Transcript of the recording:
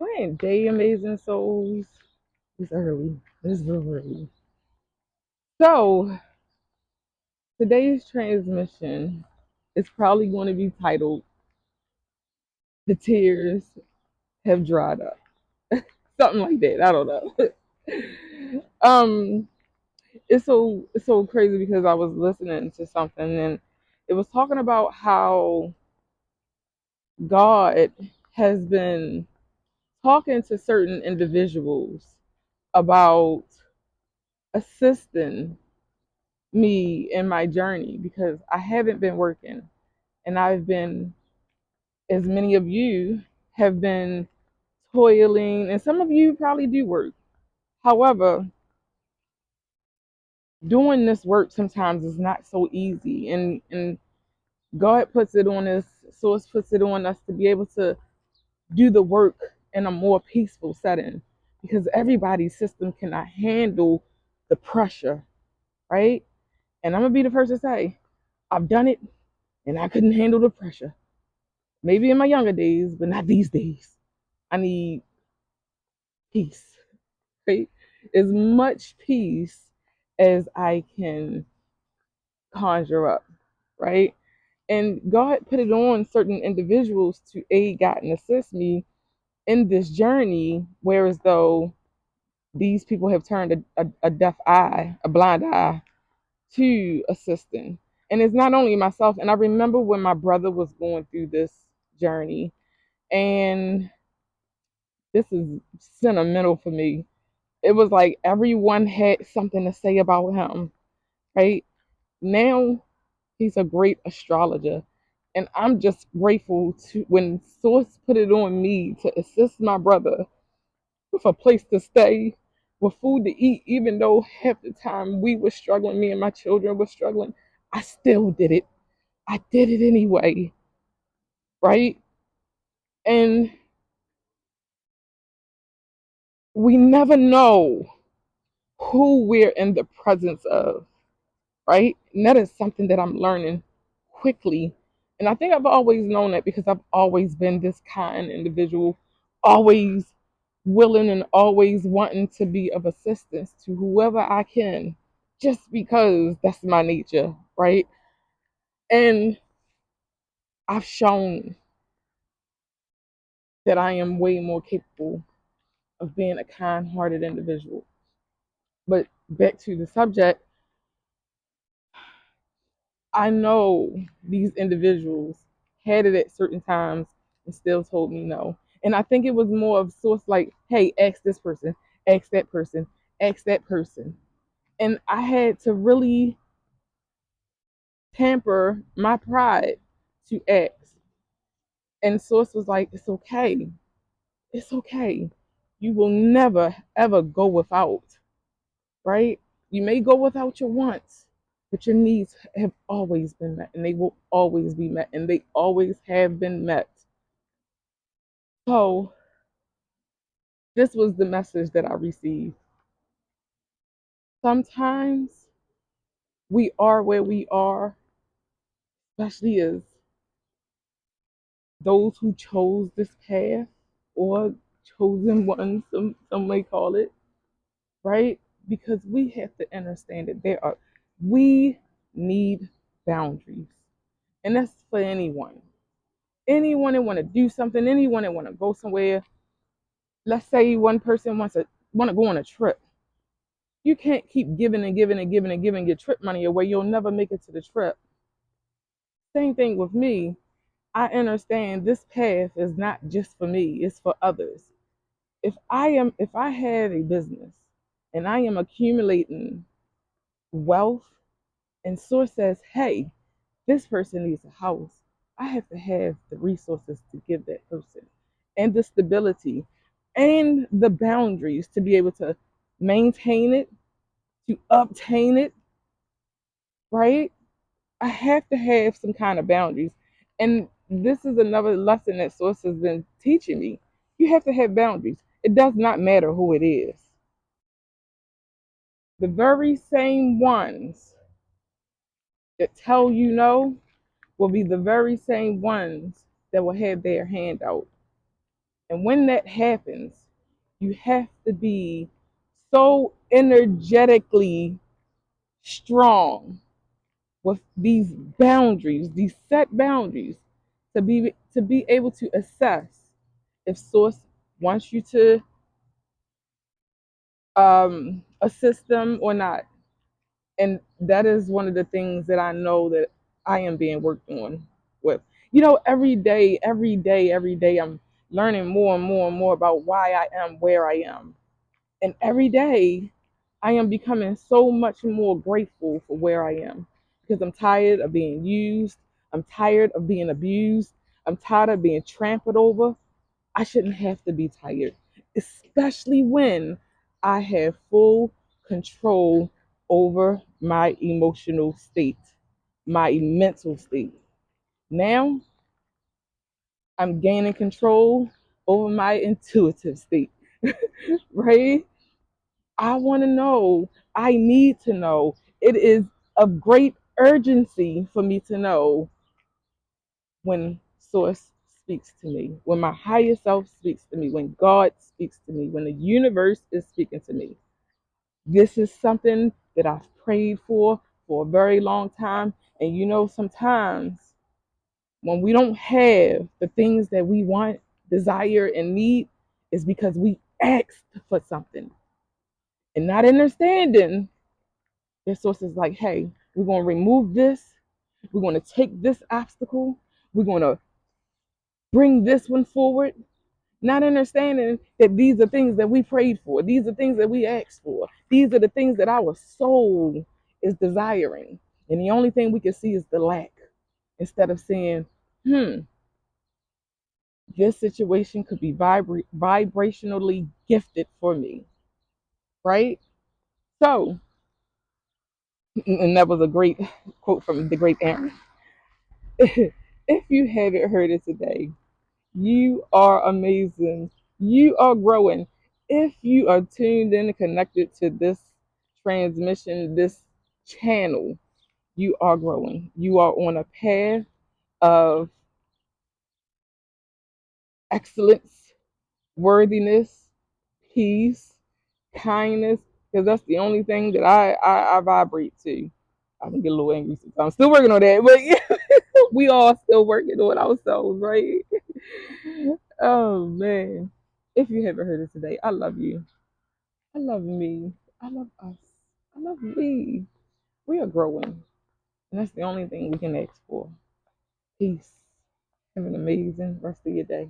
Playing Day Amazing Souls. It's early. It's real early. So today's transmission is probably going to be titled "The Tears Have Dried Up," something like that. I don't know. It's so crazy because I was listening to something and it was talking about how God has been talking to certain individuals about assisting me in my journey because I haven't been working and I've been, as many of you have been toiling, and some of you probably do work. However, doing this work sometimes is not so easy, and God puts it on us, Source puts it on us to be able to do the work in a more peaceful setting because everybody's system cannot handle the pressure, right? And I'm gonna be the first to say, I've done it and I couldn't handle the pressure. Maybe in my younger days, but not these days. I need peace, right? As much peace as I can conjure up, right? And God put it on certain individuals to aid, guide, and assist me in this journey, whereas though these people have turned a deaf eye, a blind eye to assisting. And it's not only myself. And I remember when my brother was going through this journey, and this is sentimental for me. It was like everyone had something to say about him, right? Now he's a great astrologer. And I'm just grateful to when Source put it on me to assist my brother with a place to stay, with food to eat, even though half the time we were struggling, me and my children were struggling. I still did it. I did it anyway, right? And we never know who we're in the presence of, right? And that is something that I'm learning quickly. And I think I've always known that because I've always been this kind individual, always willing and always wanting to be of assistance to whoever I can, just because that's my nature, right? And I've shown that I am way more capable of being a kind hearted individual. But back to the subject, I know these individuals had it at certain times and still told me no. And I think it was more of source like, hey, ask this person, ask that person, ask that person. And I had to really tamper my pride to ask. And Source was like, it's okay. It's okay. You will never, ever go without, right? You may go without your wants, but your needs have always been met and they will always be met and they always have been met. So, this was the message that I received. Sometimes we are where we are, especially as those who chose this path or chosen one, some may call it, right? Because we have to understand that we need boundaries. And that's for anyone. Anyone that want to do something, anyone that want to go somewhere. Let's say one person want to go on a trip. You can't keep giving and giving and giving and giving your trip money away. You'll never make it to the trip. Same thing with me. I understand this path is not just for me, it's for others. If I have a business and I am accumulating wealth and Source says, hey, this person needs a house, I have to have the resources to give that person and the stability and the boundaries to be able to maintain it, to obtain it, right? I have to have some kind of boundaries. And this is another lesson that Source has been teaching me. You have to have boundaries. It does not matter who it is. The very same ones that tell you no will be the very same ones that will have their hand out. And when that happens, you have to be so energetically strong with these boundaries, these set boundaries, to be able to assess if source wants you to assist them or not. And that is one of the things that I know that I am being worked on with. Every day, I'm learning more and more and more about why I am where I am. And every day, I am becoming so much more grateful for where I am because I'm tired of being used. I'm tired of being abused. I'm tired of being trampled over. I shouldn't have to be tired, especially when I have full control over my emotional state, my mental state. Now I'm gaining control over my intuitive state, right? I want to know, I need to know. It is of great urgency for me to know when Source speaks to me, when my higher self speaks to me, when God speaks to me, when the universe is speaking to me. This is something that I've prayed for a very long time. And sometimes when we don't have the things that we want, desire, and need, is because we asked for something and not understanding. Their source is like, hey, we're going to remove this. We're going to take this obstacle. We're going to bring this one forward. Not understanding that these are things that we prayed for. These are things that we asked for. These are the things that our soul is desiring. And the only thing we can see is the lack. Instead of saying, this situation could be vibrationally gifted for me. Right? So, and that was a great quote from the great Aaron. If you haven't heard it today, you are amazing. You are growing. If you are tuned in and connected to this transmission, this channel, you are growing. You are on a path of excellence, worthiness, peace, kindness, because that's the only thing that I vibrate to. I can get a little angry sometimes. I'm still working on that, but yeah, we all still working on ourselves, right? Oh man. If you haven't heard it today, I love you. I love me. I love us. I love me. We are growing. And that's the only thing we can ask for. Peace. Have an amazing rest of your day.